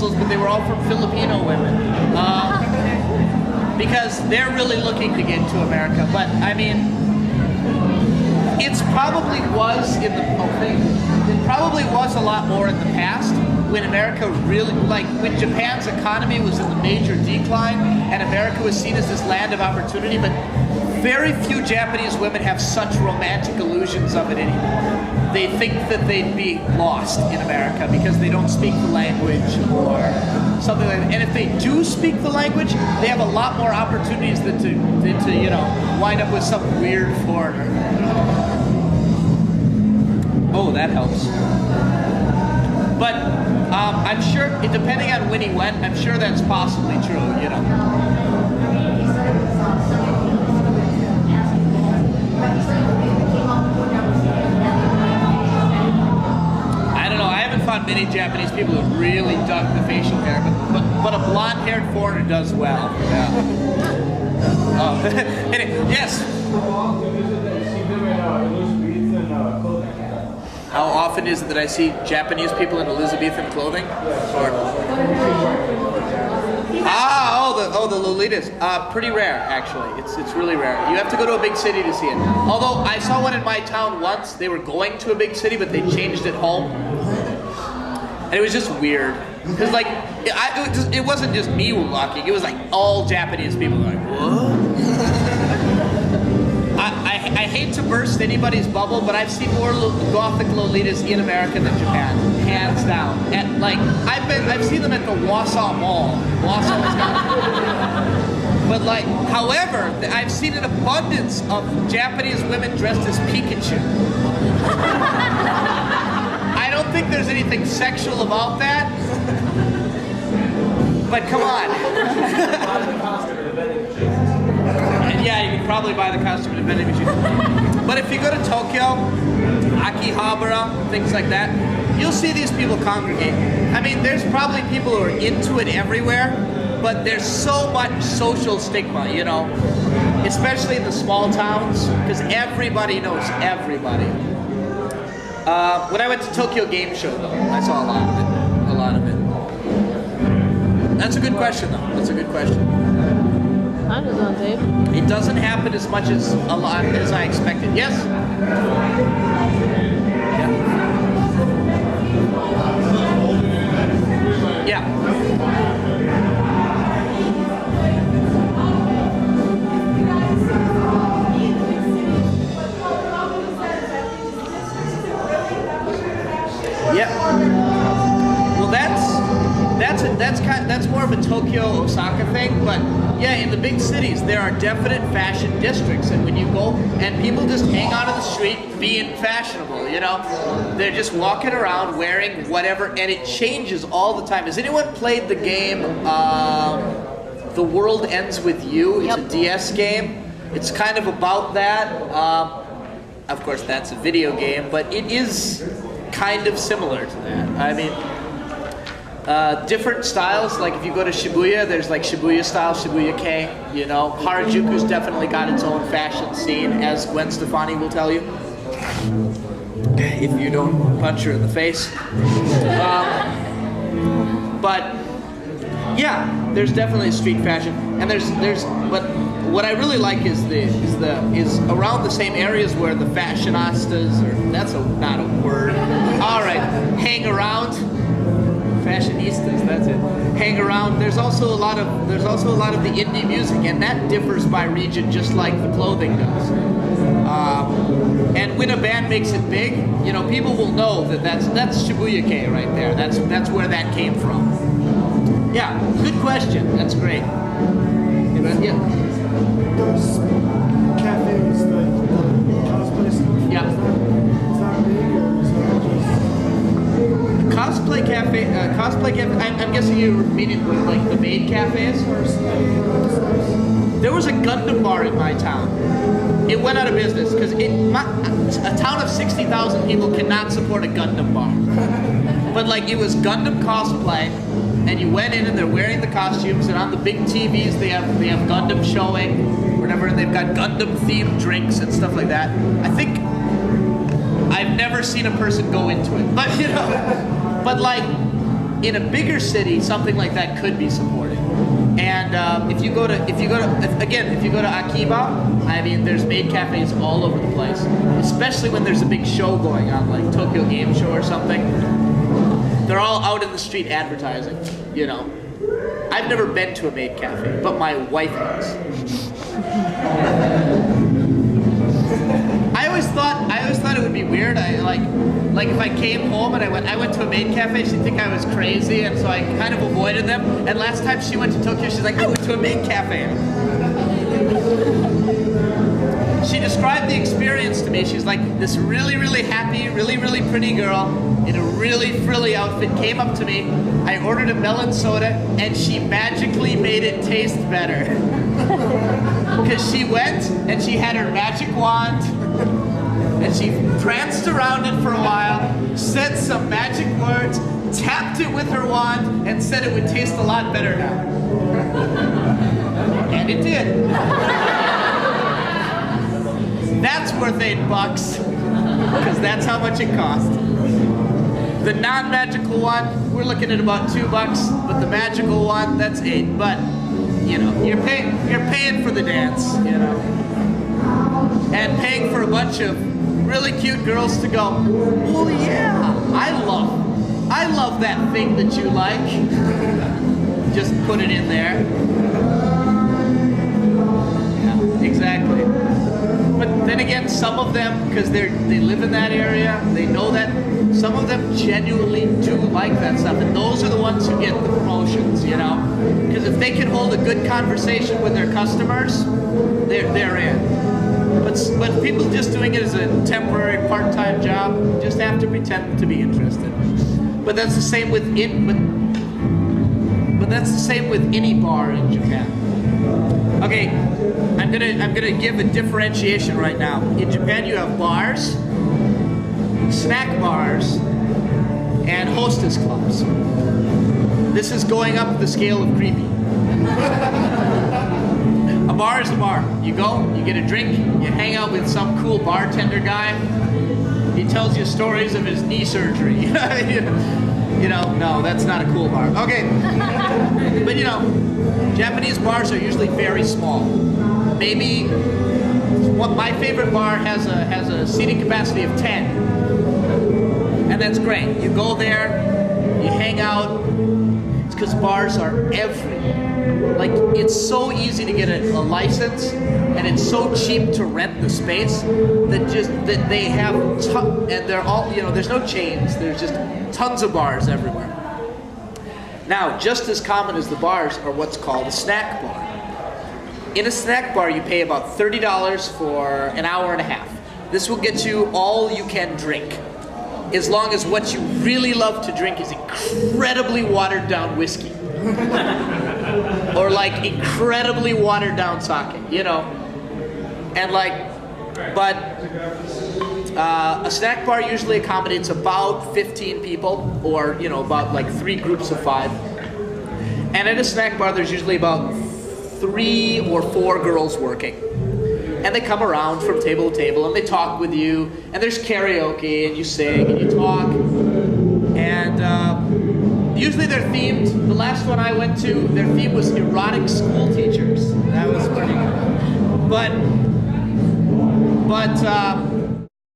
proposals, but they were all from Filipino women. Because they're really looking to get into America. But I mean, it's probably was in the it probably was a lot more in the past when America really, like when Japan's economy was in the major decline and America was seen as this land of opportunity, but very few Japanese women have such romantic illusions of it anymore. They think that they'd be lost in America because they don't speak the language or something like that. And if they do speak the language, they have a lot more opportunities than to you know, wind up with some weird foreigner. Oh, that helps. But I'm sure, depending on when he went, I'm sure that's possibly true, you know. Found many Japanese people who really dug the facial hair, but a blonde-haired foreigner does well. Yeah. Yes. How often is it that I see Japanese people in Elizabethan clothing? The Lolitas. Pretty rare, actually. It's really rare. You have to go to a big city to see it. Although I saw one in my town once. They were going to a big city, but they changed it home. And it was just weird. Because like, it wasn't just me walking, it was like all Japanese people were like, what? I hate to burst anybody's bubble, but I've seen more Gothic Lolitas in America than Japan, hands down. And like, I've seen them at the Wausau Mall. Wausau, Wisconsin. But like, however, I've seen an abundance of Japanese women dressed as Pikachu. I don't think there's anything sexual about that, but come on. And yeah, you can probably buy the costume at a vending machine. But if you go to Tokyo, Akihabara, things like that, you'll see these people congregate. I mean, there's probably people who are into it everywhere, but there's so much social stigma, you know, especially in the small towns, because everybody knows everybody. When I went to Tokyo Game Show, though, I saw a lot of it. A lot of it. That's a good question, though. That's a good question. I don't know, Dave. It doesn't happen as much as a lot as I expected. Yes? Yeah. Yeah. Well, that's more of a Tokyo, Osaka thing, but yeah, in the big cities there are definite fashion districts, and when you go and people just hang out on the street being fashionable, you know, they're just walking around wearing whatever, and it changes all the time. Has anyone played the game The World Ends With You? It's a DS game. It's kind of about that. Of course, that's a video game, but it is kind of similar to that. I mean, different styles, like if you go to Shibuya, there's like Shibuya style, Shibuya Kei, you know. Harajuku's definitely got its own fashion scene, as Gwen Stefani will tell you. If you don't punch her in the face. But yeah, there's definitely street fashion, and but what I really like is around the same areas where the fashionistas, or that's not a word. All right, hang around. Fashionistas, that's it. Hang around. There's also a lot of the indie music, and that differs by region, just like the clothing does. And when a band makes it big, you know, people will know that's Shibuya Kei right there. That's where that came from. Yeah, good question. That's great. Yeah. Those cafes, like the cosplay stuff. Yeah. Is that big, or is that just Cosplay cafe. I'm guessing you were meaning like the maid cafes. There was a Gundam bar in my town. It went out of business because a town of 60,000 people cannot support a Gundam bar. But like, it was Gundam cosplay, and you went in and they're wearing the costumes, and on the big TVs they have Gundam showing, whatever, and they've got Gundam themed drinks and stuff like that. I think I've never seen a person go into it, but you know, but like, in a bigger city, something like that could be supported. And if you go to Akiba, I mean, there's maid cafes all over the place, especially when there's a big show going on, like Tokyo Game Show or something. They're all out in the street advertising, you know. I've never been to a maid cafe, but my wife has. I always thought it would be weird. I like if I came home and I went to a maid cafe, she'd think I was crazy, and so I kind of avoided them. And last time she went to Tokyo, she's like, I went to a maid cafe. She described the experience to me. She's like, this really, really happy, really, really pretty girl in a really frilly outfit came up to me. I ordered a melon soda, and she magically made it taste better. Because she went and she had her magic wand, and she pranced around it for a while, said some magic words, tapped it with her wand, and said it would taste a lot better now. And it did. That's worth $8, because that's how much it cost. The non-magical one, we're looking at about $2, but the magical one, that's $8. But you know, you're paying for the dance, you know, and paying for a bunch of really cute girls to go, oh yeah, I love that thing that you like. Just put it in there. Yeah, exactly. But then again, some of them, because they live in that area, they know that, some of them genuinely do like that stuff, and those are the ones who get the promotions, you know? Because if they can hold a good conversation with their customers, they're in. But people just doing it as a temporary part-time job just have to pretend to be interested. But that's the same with any bar in Japan. Okay, I'm gonna give a differentiation right now. In Japan, you have bars, snack bars, and hostess clubs. This is going up the scale of creepy. A bar is a bar. You go, you get a drink, you hang out with some cool bartender guy. He tells you stories of his knee surgery. You know, no, that's not a cool bar. Okay, but you know, Japanese bars are usually very small. Maybe my favorite bar has a seating capacity of 10, and that's great. You go there, you hang out. It's because bars are everywhere. Like, it's so easy to get a license, and it's so cheap to rent the space that they have, and they're all, you know, there's no chains. There's just tons of bars everywhere. Now, just as common as the bars are what's called a snack bar. In a snack bar, you pay about $30 for an hour and a half. This will get you all you can drink, as long as what you really love to drink is incredibly watered down whiskey. Or like incredibly watered down sake, you know. And like, but a snack bar usually accommodates about 15 people, or you know, about like 3 groups of 5. And at a snack bar, there's usually about 3 or 4 girls working. And they come around from table to table and they talk with you, and there's karaoke and you sing and you talk. And usually they're themed. The last one I went to, their theme was erotic school teachers. That was pretty good. But